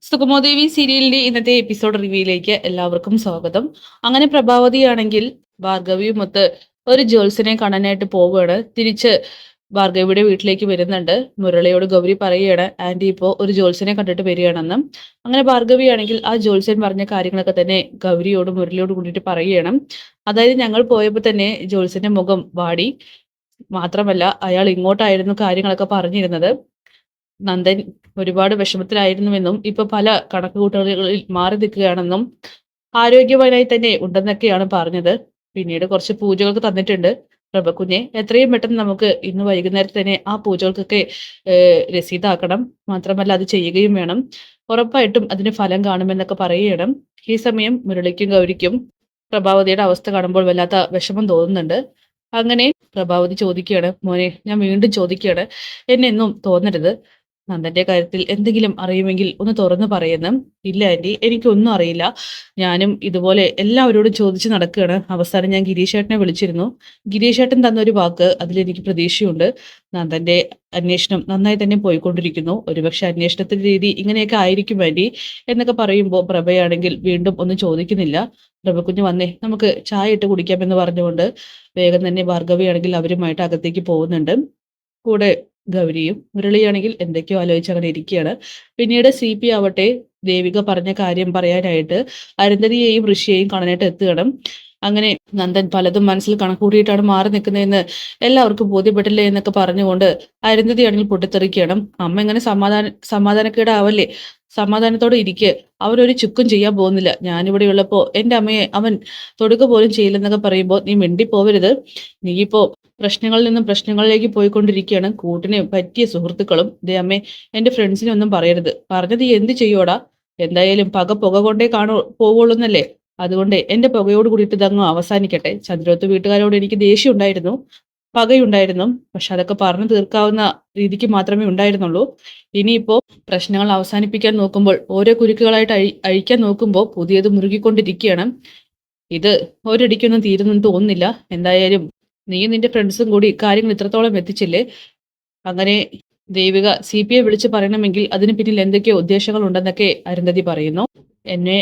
സുഗമോദേവി സീരിയലിന്റെ ഇന്നത്തെ എപ്പിസോഡ് റിവ്യൂയിലേക്ക് എല്ലാവർക്കും സ്വാഗതം. അങ്ങനെ പ്രഭാവതിയാണെങ്കിൽ ഭാർഗവിയുമൊത്ത് ഒരു ജ്യോത്സ്യനെ കാണാനായിട്ട് പോവുകയാണ്. തിരിച്ച് ഭാർഗവിയുടെ വീട്ടിലേക്ക് വരുന്നുണ്ട്. മുരളിയോട് ഗൗരി പറയുകയാണ് ആന്റി ഇപ്പോൾ ഒരു ജ്യോത്സ്യനെ കണ്ടിട്ട് വരികയാണെന്ന്. അങ്ങനെ ഭാർഗവിയാണെങ്കിൽ ആ ജ്യോത്സ്യൻ പറഞ്ഞ കാര്യങ്ങളൊക്കെ തന്നെ ഗൗരിയോടും മുരളിയോട് കൂടിയിട്ട് പറയുകയാണ്. അതായത് ഞങ്ങൾ പോയപ്പോൾ തന്നെ ജ്യോത്സ്യന്റെ മുഖം വാടി, മാത്രമല്ല അയാൾ ഇങ്ങോട്ടായിരുന്നു കാര്യങ്ങളൊക്കെ പറഞ്ഞിരുന്നത്. നന്ദൻ ഒരുപാട് വിഷമത്തിലായിരുന്നുവെന്നും ഇപ്പൊ പല കണക്കുകൂട്ടലുകളിൽ മാറി നിൽക്കുകയാണെന്നും ആരോഗ്യവാനായി തന്നെ ഉണ്ടെന്നൊക്കെയാണ് പറഞ്ഞത്. പിന്നീട് കുറച്ച് പൂജകൾക്ക് തന്നിട്ടുണ്ട്. പ്രഭക്കുഞ്ഞെ എത്രയും പെട്ടെന്ന് നമുക്ക് ഇന്ന് വൈകുന്നേരത്ത് തന്നെ ആ പൂജകൾക്കൊക്കെ രസീതാക്കണം. മാത്രമല്ല അത് ചെയ്യുകയും വേണം. ഉറപ്പായിട്ടും അതിന് ഫലം കാണുമെന്നൊക്കെ പറയുകയാണ്. ഈ സമയം മുരളിക്കും ഗൗരിക്കും പ്രഭാവതിയുടെ അവസ്ഥ കാണുമ്പോൾ വല്ലാത്ത വിഷമം തോന്നുന്നുണ്ട്. അങ്ങനെ പ്രഭാവതി ചോദിക്കുകയാണ്, മോനെ ഞാൻ വീണ്ടും ചോദിക്കുകയാണ്, എന്നെന്നും തോന്നരുത്, നന്ദന്റെ കാര്യത്തിൽ എന്തെങ്കിലും അറിയുമെങ്കിൽ ഒന്ന് തുറന്നു പറയുന്നു. ഇല്ല ആന്റി, എനിക്കൊന്നും അറിയില്ല. ഞാനും ഇതുപോലെ എല്ലാവരോടും ചോദിച്ചു നടക്കുകയാണ്. അവസാനം ഞാൻ ഗിരീഷേട്ടനെ വിളിച്ചിരുന്നു. ഗിരീഷേട്ടൻ തന്നൊരു വാക്ക് അതിലെനിക്ക് പ്രതീക്ഷയുണ്ട്. നന്ദന്റെ അന്വേഷണം നന്നായി തന്നെ പോയിക്കൊണ്ടിരിക്കുന്നു. ഒരുപക്ഷെ അന്വേഷണത്തിന്റെ രീതി ഇങ്ങനെയൊക്കെ ആയിരിക്കും ആന്റി എന്നൊക്കെ പറയുമ്പോൾ പ്രഭയാണെങ്കിൽ വീണ്ടും ഒന്നും ചോദിക്കുന്നില്ല. പ്രഭക്കുഞ്ഞ് വന്നേ, നമുക്ക് ചായ ഇട്ട് കുടിക്കാമെന്ന് പറഞ്ഞുകൊണ്ട് വേഗം തന്നെ ഭാർഗവിയാണെങ്കിൽ അവരുമായിട്ട് അകത്തേക്ക് പോകുന്നുണ്ട്. കൂടെ ഗൗരിയും മുരളിയാണെങ്കിൽ എന്തൊക്കെയോ ആലോചിച്ച് അങ്ങനെ ഇരിക്കുകയാണ്. പിന്നീട് CP ആവട്ടെ ദേവിക പറഞ്ഞ കാര്യം പറയാനായിട്ട് അരുന്ധതിയെയും ഋഷിയെയും കാണാനായിട്ട് എത്തുകയാണ്. അങ്ങനെ നന്ദൻ പലതും മനസ്സിൽ കണക്കൂട്ടിയിട്ടാണ് മാറി നിൽക്കുന്നതെന്ന് എല്ലാവർക്കും ബോധ്യപ്പെട്ടില്ലേ എന്നൊക്കെ പറഞ്ഞുകൊണ്ട് അരുന്ധതിയാണെങ്കിൽ പൊട്ടിത്തെറിക്കുകയാണ്. അമ്മ ഇങ്ങനെ സമാധാനക്കേടാവല്ലേ, സമാധാനത്തോടെ ഇരിക്ക്, അവനൊരു ചുക്കും ചെയ്യാൻ പോകുന്നില്ല. ഞാനിവിടെ ഉള്ളപ്പോ എന്റെ അമ്മയെ അവൻ തൊടുക പോലും ചെയ്യില്ലെന്നൊക്കെ പറയുമ്പോൾ നീ മിണ്ടിപ്പോവരുത്. നീയിപ്പോ പ്രശ്നങ്ങളിൽ നിന്നും പ്രശ്നങ്ങളിലേക്ക് പോയിക്കൊണ്ടിരിക്കുകയാണ്. കൂട്ടിന് പറ്റിയ സുഹൃത്തുക്കളും ദേ അമ്മേ, എന്റെ ഫ്രണ്ട്സിനെ ഒന്നും പറയരുത്. പറഞ്ഞത് എന്ത് ചെയ്യോടാ? എന്തായാലും പക പുക കൊണ്ടേ പോവുള്ളൂന്നല്ലേ. അതുകൊണ്ട് എന്റെ പുകയോട് കൂടിയിട്ട് ഇതങ്ങ് അവസാനിക്കട്ടെ. ചന്ദ്രോത്ത് വീട്ടുകാരോട് എനിക്ക് ദേഷ്യം ഉണ്ടായിരുന്നു, പകയുണ്ടായിരുന്നു. പക്ഷെ അതൊക്കെ പറഞ്ഞു തീർക്കാവുന്ന രീതിക്ക് മാത്രമേ ഉണ്ടായിരുന്നുള്ളൂ. ഇനിയിപ്പോ പ്രശ്നങ്ങൾ അവസാനിപ്പിക്കാൻ നോക്കുമ്പോൾ ഓരോ കുരുക്കുകളായിട്ട് അഴിക്കാൻ നോക്കുമ്പോൾ പുതിയത് മുറുകിക്കൊണ്ടിരിക്കുകയാണ്. ഇത് ഒരടിക്കൊന്നും തീരുന്നെന്ന് തോന്നുന്നില്ല. എന്തായാലും നീയും നിന്റെ ഫ്രണ്ട്സും കൂടി കാര്യങ്ങൾ ഇത്രത്തോളം എത്തിച്ചില്ലേ. അങ്ങനെ ദേവിക CP യെ വിളിച്ച് പറയണമെങ്കിൽ അതിന് പിന്നിൽ എന്തൊക്കെയോ ഉദ്ദേശങ്ങൾ ഉണ്ടെന്നൊക്കെ അരുന്ധതി പറയുന്നു. എന്നെ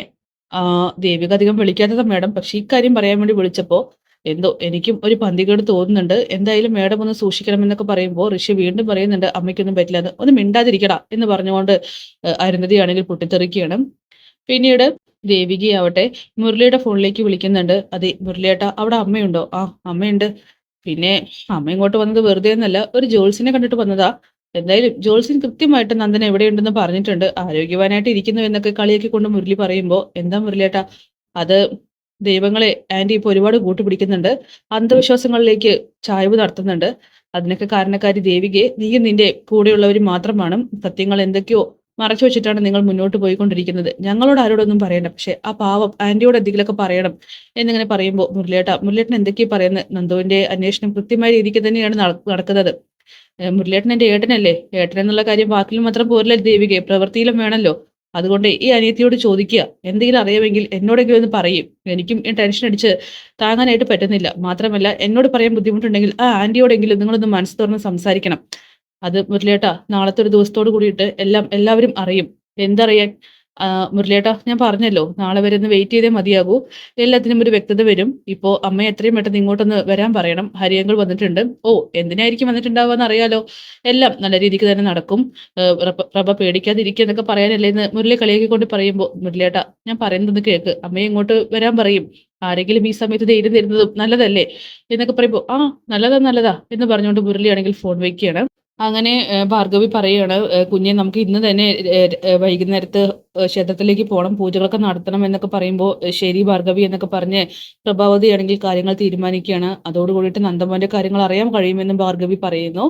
ദേവിക അധികം വിളിക്കാത്തത് മേഡം, പക്ഷെ ഇക്കാര്യം പറയാൻ വേണ്ടി വിളിച്ചപ്പോ എന്തോ എനിക്കും ഒരു പന്തികേട് തോന്നുന്നുണ്ട്. എന്തായാലും മേഡം ഒന്ന് സൂക്ഷിക്കണമെന്നൊക്കെ പറയുമ്പോൾ ഋഷി വീണ്ടും പറയുന്നുണ്ട് അമ്മയ്ക്കൊന്നും പറ്റില്ല എന്ന്. ഒന്ന് മിണ്ടാതിരിക്കടാ എന്ന് പറഞ്ഞുകൊണ്ട് അരുന്ധതി ആണെങ്കിൽ പൊട്ടിത്തെറിക്കുകയാണ്. പിന്നീട് ദേവികയാവട്ടെ മുരളിയുടെ ഫോണിലേക്ക് വിളിക്കുന്നുണ്ട്. അതെ മുരളിയേട്ടാ, അവിടെ അമ്മയുണ്ടോ? ആ അമ്മയുണ്ട്. പിന്നെ അമ്മ ഇങ്ങോട്ട് വന്നത് വെറുതെ ഒന്നല്ല, ഒരു ജോത്സ്യനെ കണ്ടിട്ട് വന്നതാ. എന്തായാലും ജോത്സ്യൻ കൃത്യമായിട്ട് നന്ദൻ എവിടെയുണ്ടെന്ന് പറഞ്ഞിട്ടുണ്ട്. ആരോഗ്യവാനായിട്ട് ഇരിക്കുന്നു എന്നൊക്കെ കളിയാക്കി കൊണ്ട് മുരളി പറയുമ്പോൾ എന്താ മുരളിയേട്ടാ അത്, ദൈവങ്ങളെ ആന്റി ഇപ്പൊ ഒരുപാട് കൂട്ടുപിടിക്കുന്നുണ്ട്, അന്ധവിശ്വാസങ്ങളിലേക്ക് ചായ്വ് നടത്തുന്നുണ്ട്. അതിനൊക്കെ കാരണക്കാരി ദേവികയെ നീയും നിന്റെ കൂടെയുള്ളവരും മാത്രമാണ്. സത്യങ്ങൾ എന്തൊക്കെയോ മറച്ചു വെച്ചിട്ടാണ് നിങ്ങൾ മുന്നോട്ട് പോയിക്കൊണ്ടിരിക്കുന്നത്. ഞങ്ങളോട് ആരോടൊന്നും പറയണ്ട, പക്ഷെ ആ പാവം ആന്റിയോട് എന്തെങ്കിലുമൊക്കെ പറയണം എന്നിങ്ങനെ പറയുമ്പോൾ മുരളിയേട്ടൻ എന്തൊക്കെയാ പറയുന്നത്? നന്ദുവിന്റെ അന്വേഷണം കൃത്യമായ രീതിക്ക് തന്നെയാണ് നടക്കുന്നത്. മുരളിയേട്ടൻ എന്റെ ഏട്ടനല്ലേ. ഏട്ടൻ എന്നുള്ള കാര്യം വാക്കിലും മാത്രം പോരല്ലോ ദേവികയെ, പ്രവൃത്തിയിലും വേണമല്ലോ. അതുകൊണ്ട് ഈ അനിയത്തിയോട് ചോദിക്കുക, എന്തെങ്കിലും അറിയാമെങ്കിൽ എന്നോടെങ്കിലും ഒന്ന് പറയും. എനിക്കും ഈ ടെൻഷൻ അടിച്ച് താങ്ങാനായിട്ട് പറ്റുന്നില്ല. മാത്രമല്ല എന്നോട് പറയാൻ ബുദ്ധിമുട്ടുണ്ടെങ്കിൽ ആ ആന്റിയോടെങ്കിലും നിങ്ങളൊന്ന് മനസ്സ് തുറന്ന് സംസാരിക്കണം. അത് മുരളിയേട്ടാ നാളത്തെ ഒരു ദിവസത്തോട് കൂടിയിട്ട് എല്ലാവരും അറിയും. എന്തറിയാൻ? മുരളിയേട്ടാ ഞാൻ പറഞ്ഞല്ലോ, നാളെ വരെ ഒന്ന് വെയിറ്റ് ചെയ്തേ മതിയാകൂ. എല്ലാത്തിനും ഒരു വ്യക്തത വരും. ഇപ്പോ അമ്മയെ എത്രയും പെട്ടെന്ന് ഇങ്ങോട്ടൊന്ന് വരാൻ പറയണം. ഹരിയങ്കൾ വന്നിട്ടുണ്ട്. ഓ എന്തിനായിരിക്കും വന്നിട്ടുണ്ടാവുക അറിയാലോ. എല്ലാം നല്ല രീതിക്ക് തന്നെ നടക്കും. പ്രഭ പേടിക്കാതിരിക്കുക എന്നൊക്കെ പറയാനല്ലേ എന്ന് മുരളി കളിയാക്കിക്കൊണ്ട് പറയുമ്പോൾ മുരളിയേട്ടാ ഞാൻ പറയുന്നത് കേൾക്ക്, അമ്മയെ ഇങ്ങോട്ട് വരാൻ പറയും. ആരെങ്കിലും ഈ സമയത്ത് ധൈര്യം തരുന്നതും നല്ലതല്ലേ എന്നൊക്കെ പറയുമ്പോൾ ആ നല്ലതാ നല്ലതാ എന്ന് പറഞ്ഞുകൊണ്ട് മുരളിയാണെങ്കിൽ ഫോൺ വെക്കുകയാണ്. അങ്ങനെ ഭാർഗവി പറയുകയാണ്, കുഞ്ഞെ നമുക്ക് ഇന്ന് തന്നെ വൈകുന്നേരത്ത് ക്ഷേത്രത്തിലേക്ക് പോകണം, പൂജകളൊക്കെ നടത്തണം എന്നൊക്കെ പറയുമ്പോൾ ശരി ഭാർഗവി എന്നൊക്കെ പറഞ്ഞ് പ്രഭാവതിയാണെങ്കിൽ കാര്യങ്ങൾ തീരുമാനിക്കുകയാണ്. അതോടുകൂടിയിട്ട് നന്ദമോന്റെ കാര്യങ്ങൾ അറിയാൻ കഴിയുമെന്നും ഭാർഗവി പറയുന്നു.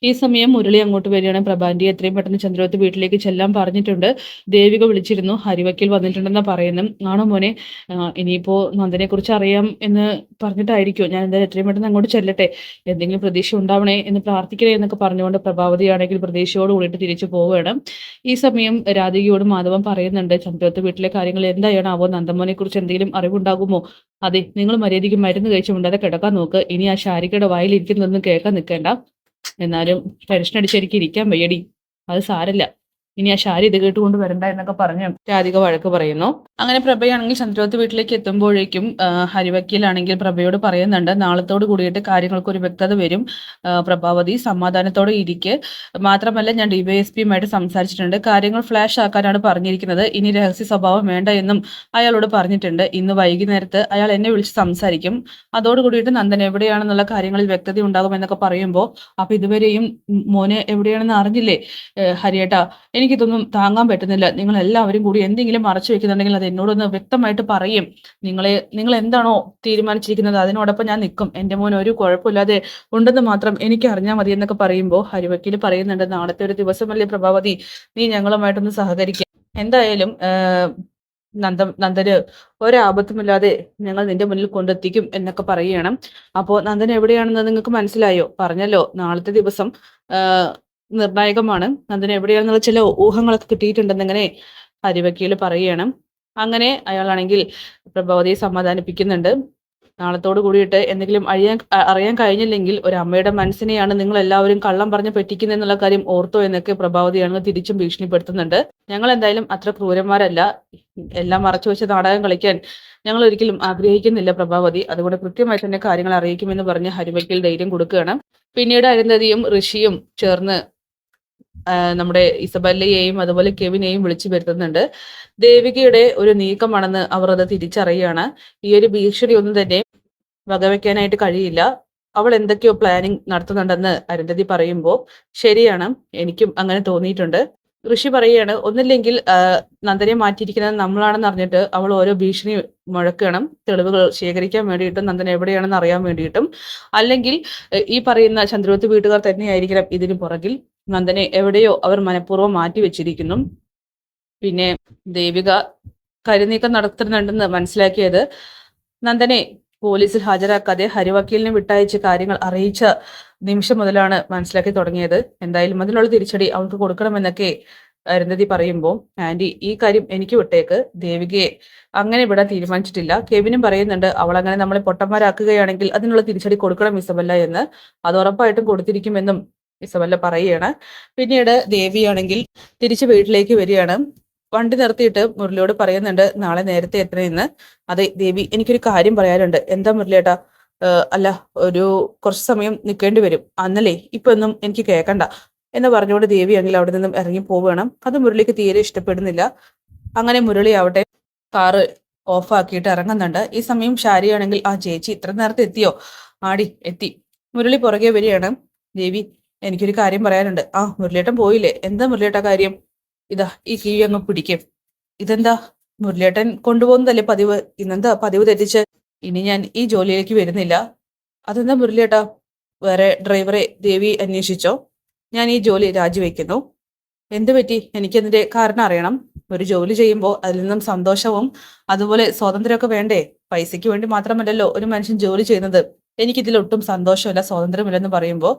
ഈ സമയം മുരളി അങ്ങോട്ട് വരികയാണ്. പ്രഭാന്റിയെ എത്രയും പെട്ടെന്ന് ചന്ദ്രോത്ത് വീട്ടിലേക്ക് ചെല്ലാൻ പറഞ്ഞിട്ടുണ്ട്. ദേവിക വിളിച്ചിരുന്നു, ഹരിവക്കീൽ വന്നിട്ടുണ്ടെന്ന് പറയുന്നു. ആണോ മോനെ? ഇനിയിപ്പോ നന്ദനെ കുറിച്ച് അറിയാം എന്ന് പറഞ്ഞിട്ടായിരിക്കും. ഞാൻ എന്തായാലും എത്രയും പെട്ടെന്ന് അങ്ങോട്ട് ചെല്ലട്ടെ, എന്തെങ്കിലും പ്രതീക്ഷ ഉണ്ടാവണേ എന്ന് പ്രാർത്ഥിക്കണേ എന്നൊക്കെ പറഞ്ഞുകൊണ്ട് പ്രഭാവതിയാണെങ്കിൽ പ്രതീക്ഷയോട് കൂടിയിട്ട് തിരിച്ചു പോവുകയാണ്. ഈ സമയം രാധികയോട് മാധവൻ പറയുന്നുണ്ട്, ചന്ദ്രോത്ത് വീട്ടിലെ കാര്യങ്ങൾ എന്തായാലും ആവോ, നന്ദമോനെ കുറിച്ച് എന്തെങ്കിലും അറിവുണ്ടാകുമോ? അതെ, നിങ്ങൾ മര്യാദയ്ക്ക് മരുന്ന് കഴിച്ചു മുണ്ടാതെ കിടക്കാൻ നോക്ക്. ഇനി ആ ശാരികയുടെ വായിലിരിക്കുന്നതൊന്നും കേൾക്കാൻ നിൽക്കേണ്ട. എന്നാലും ടെൻഷൻ അടിച്ചെനിക്ക് ഇരിക്കാൻ വയ്യടി. അത് സാരല്ല, ഇനി ആ ശാരി ഇത് കേട്ടുകൊണ്ട് വരണ്ട എന്നൊക്കെ പറഞ്ഞ് രാധിക വഴക്ക് പറയുന്നു. അങ്ങനെ പ്രഭയാണെങ്കിൽ ചന്ദ്രവത്ത് വീട്ടിലേക്ക് എത്തുമ്പോഴേക്കും ഹരിവക്കീലാണെങ്കിൽ പ്രഭയോട് പറയുന്നുണ്ട്, നാളത്തോട് കൂടിയിട്ട് കാര്യങ്ങൾക്ക് ഒരു വ്യക്തത വരും. പ്രഭാവതി സമാധാനത്തോടെ ഇരിക്കെ. മാത്രമല്ല ഞാൻ ഡിവൈഎസ്പിയുമായിട്ട് സംസാരിച്ചിട്ടുണ്ട്. കാര്യങ്ങൾ ഫ്ലാഷ് ആക്കാനാണ് പറഞ്ഞിരിക്കുന്നത്. ഇനി രഹസ്യ സ്വഭാവം വേണ്ട എന്നും അയാളോട് പറഞ്ഞിട്ടുണ്ട്. ഇന്ന് വൈകുന്നേരത്ത് അയാൾ എന്നെ വിളിച്ച് സംസാരിക്കും. അതോടുകൂടിയിട്ട് നന്ദൻ എവിടെയാണെന്നുള്ള കാര്യങ്ങളിൽ വ്യക്തത ഉണ്ടാകും എന്നൊക്കെ പറയുമ്പോൾ, അപ്പൊ ഇതുവരെയും മോനെ എവിടെയാണെന്ന് അറിഞ്ഞില്ലേ ഹരിയേട്ടാ? എനിക്കിതൊന്നും താങ്ങാൻ പറ്റുന്നില്ല. നിങ്ങൾ എല്ലാവരും കൂടി എന്തെങ്കിലും മറച്ചു വെക്കുന്നുണ്ടെങ്കിൽ അത് എന്നോടൊന്ന് വ്യക്തമായിട്ട് പറയും. നിങ്ങൾ എന്താണോ തീരുമാനിച്ചിരിക്കുന്നത് അതിനോടൊപ്പം ഞാൻ നിൽക്കും. എന്റെ മോൻ ഒരു കുഴപ്പമില്ലാതെ ഉണ്ടെന്ന് മാത്രം എനിക്ക് അറിഞ്ഞാൽ മതി എന്നൊക്കെ പറയുമ്പോൾ ഹരിവക്കീൽ പറയുന്നുണ്ട്, നാളത്തെ ഒരു ദിവസമല്ലേ പ്രഭാവതി, നീ ഞങ്ങളുമായിട്ടൊന്ന് സഹകരിക്കുക. എന്തായാലും നന്ദന് ഒരാപത്തുമില്ലാതെ ഞങ്ങൾ നിന്റെ മുന്നിൽ കൊണ്ടെത്തിക്കും എന്നൊക്കെ പറയുകയാണ്. അപ്പോൾ നന്ദൻ എവിടെയാണെന്ന് നിങ്ങൾക്ക് മനസ്സിലായോ? പറഞ്ഞല്ലോ, നാളത്തെ ദിവസം നിർണായകമാണ്. നന്ദൻ എവിടെയാണെന്നുള്ള ചില ഊഹങ്ങളൊക്കെ കിട്ടിയിട്ടുണ്ടെന്നിങ്ങനെ ഹരിവക്കീൽ പറയുകയാണ്. അങ്ങനെ അയാളാണെങ്കിൽ പ്രഭാവതിയെ സമാധാനിപ്പിക്കുന്നുണ്ട്. നാളത്തോട് കൂടിയിട്ട് എന്തെങ്കിലും അറിയാൻ കഴിഞ്ഞില്ലെങ്കിൽ ഒരു അമ്മയുടെ മനസ്സിനെയാണ് നിങ്ങൾ എല്ലാവരും കള്ളം പറഞ്ഞ് പറ്റിക്കുന്നതെന്നുള്ള കാര്യം ഓർത്തോ എന്നൊക്കെ പ്രഭാവതിയാണെങ്കിൽ തിരിച്ചും ഭീഷണിപ്പെടുത്തുന്നുണ്ട്. ഞങ്ങൾ എന്തായാലും അത്ര ക്രൂരന്മാരല്ല. എല്ലാം മറച്ചു വെച്ച് നാടകം കളിക്കാൻ ഞങ്ങൾ ഒരിക്കലും ആഗ്രഹിക്കുന്നില്ല പ്രഭാവതി. അതുകൊണ്ട് കൃത്യമായി തന്നെ കാര്യങ്ങൾ അറിയിക്കുമെന്ന് പറഞ്ഞ് ഹരിവക്കീൽ ധൈര്യം കൊടുക്കുകയാണ്. പിന്നീട് അരുന്ധതിയും ഋഷിയും ചേർന്ന് നമ്മുടെ ഇസബല്ലയെയും അതുപോലെ കെവിനെയും വിളിച്ചു വരുത്തുന്നുണ്ട്. ദേവികയുടെ ഒരു നീക്കമാണെന്ന് അവർ അത് തിരിച്ചറിയാണ്. ഈ ഒരു ഭീഷണി ഒന്നും തന്നെ വകവെക്കാനായിട്ട് കഴിയില്ല. അവൾ എന്തൊക്കെയോ പ്ലാനിങ് നടത്തുന്നുണ്ടെന്ന് അരുന്ധതി പറയുമ്പോൾ ശരിയാണ്, എനിക്കും അങ്ങനെ തോന്നിയിട്ടുണ്ട്. ഋഷി പറയുകയാണ്, ഒന്നില്ലെങ്കിൽ നന്ദനെ മാറ്റിയിരിക്കുന്നത് നമ്മളാണെന്ന് അറിഞ്ഞിട്ട് അവൾ ഓരോ ഭീഷണി മുഴക്കണം, തെളിവുകൾ ശേഖരിക്കാൻ വേണ്ടിയിട്ടും നന്ദൻ എവിടെയാണെന്ന് അറിയാൻ വേണ്ടിയിട്ടും. അല്ലെങ്കിൽ ഈ പറയുന്ന ചന്ദ്രവത്ത് വീട്ടുകാർ തന്നെയായിരിക്കണം ഇതിന് പുറകിൽ. നന്ദനെ എവിടെയോ അവർ മനഃപൂർവ്വം മാറ്റി വെച്ചിരിക്കുന്നു. പിന്നെ ദേവിക കരുനീക്കം നടത്തുന്നുണ്ടെന്ന് മനസ്സിലാക്കിയത് നന്ദനെ പോലീസിൽ ഹാജരാക്കാതെ ഹരിവക്കീലിനെ വിട്ടയച്ച് കാര്യങ്ങൾ അറിയിച്ച നിമിഷം മുതലാണ് മനസ്സിലാക്കി തുടങ്ങിയത്. എന്തായാലും അതിനുള്ള തിരിച്ചടി അവൾക്ക് കൊടുക്കണമെന്നൊക്കെ അരുന്ധതി പറയുമ്പോൾ, ആന്റി ഈ കാര്യം എനിക്ക് വിട്ടേക്ക്, ദേവികയെ അങ്ങനെ വിടാൻ തീരുമാനിച്ചിട്ടില്ല. കെവിനും പറയുന്നുണ്ട്, അവൾ അങ്ങനെ നമ്മളെ പൊട്ടന്മാരാക്കുകയാണെങ്കിൽ അതിനുള്ള തിരിച്ചടി കൊടുക്കണം ഇസബല്ല എന്ന്. അത് ഉറപ്പായിട്ടും കൊടുത്തിരിക്കുമെന്നും ഇസബല്ല പറയുകയാണ്. പിന്നീട് ദേവിയാണെങ്കിൽ തിരിച്ച് വീട്ടിലേക്ക് വരികയാണ്. വണ്ടി നിർത്തിയിട്ട് മുരളിയോട് പറയുന്നുണ്ട്, നാളെ നേരത്തെ എത്തണമെന്ന്. അതെ ദേവി, എനിക്കൊരു കാര്യം പറയാനുണ്ട്. എന്താ മുരളിയേട്ടാ? അല്ല, കുറച്ച് സമയം നിൽക്കേണ്ടി വരും. അന്നല്ലേ, ഇപ്പൊ ഒന്നും എനിക്ക് കേൾക്കണ്ട എന്ന് പറഞ്ഞുകൊണ്ട് ദേവി ആണെങ്കിൽ അവിടെ നിന്നും ഇറങ്ങി പോവുകയാണ്. അത് മുരളിക്ക് തീരെ ഇഷ്ടപ്പെടുന്നില്ല. അങ്ങനെ മുരളി ആവട്ടെ കാറ് ഓഫാക്കിയിട്ട് ഇറങ്ങുന്നുണ്ട്. ഈ സമയം ഷാരിയാണെങ്കിൽ, ആ ചേച്ചി ഇത്ര നേരത്തെ എത്തിയോ? ആടി എത്തി. മുരളി പുറകെ വരികയാണ്. ദേവി, എനിക്കൊരു കാര്യം പറയാനുണ്ട്. ആ മുരളിയേട്ടൻ പോയില്ലേ? എന്താ മുരളിയേട്ട കാര്യം? ഇതാ ഈ കിഴി അങ്ങ് പിടിക്കും. ഇതെന്താ? മുരളിയേട്ടൻ കൊണ്ടുപോകുന്നതല്ലേ പതിവ്, ഇന്നെന്താ പതിവ് തെറ്റിച്ച്? ഇനി ഞാൻ ഈ ജോലിയിലേക്ക് വരുന്നില്ല. അതെന്താ മുരളിയേട്ടാ? വേറെ ഡ്രൈവറെ ദേവി അന്വേഷിച്ചോ? ഞാൻ ഈ ജോലി രാജിവെക്കുന്നു. എന്ത് പറ്റി? എനിക്കതിന്റെ കാരണം അറിയണം. ഒരു ജോലി ചെയ്യുമ്പോൾ അതിൽ നിന്നും സന്തോഷവും അതുപോലെ സ്വാതന്ത്ര്യമൊക്കെ വേണ്ടേ? പൈസയ്ക്ക് വേണ്ടി മാത്രമല്ലല്ലോ ഒരു മനുഷ്യൻ ജോലി ചെയ്യുന്നത്. എനിക്കിതിലൊട്ടും സന്തോഷമില്ല, സ്വാതന്ത്ര്യമില്ലെന്ന് പറയുമ്പോൾ,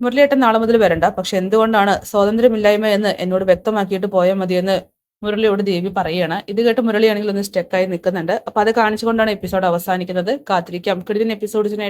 മുരളിയേട്ടൻ നാളെ മുതൽ വരണ്ട, പക്ഷെ എന്തുകൊണ്ടാണ് സ്വാതന്ത്ര്യമില്ലായ്മ എന്ന് എന്നോട് വ്യക്തമാക്കിയിട്ട് പോയാൽ മതിയെന്ന് മുരളിയോട് ദേവി പറയുകയാണ്. ഇത് കേട്ട് മുരളിയാണെങ്കിൽ ഒന്ന് സ്റ്റക്കായി നിൽക്കുന്നുണ്ട്. അപ്പൊ അത് കാണിച്ചുകൊണ്ടാണ് എപ്പിസോഡ് അവസാനിക്കുന്നത്. കാത്തിരിക്കാം കിടിലൻ എപ്പിസോഡിനായി.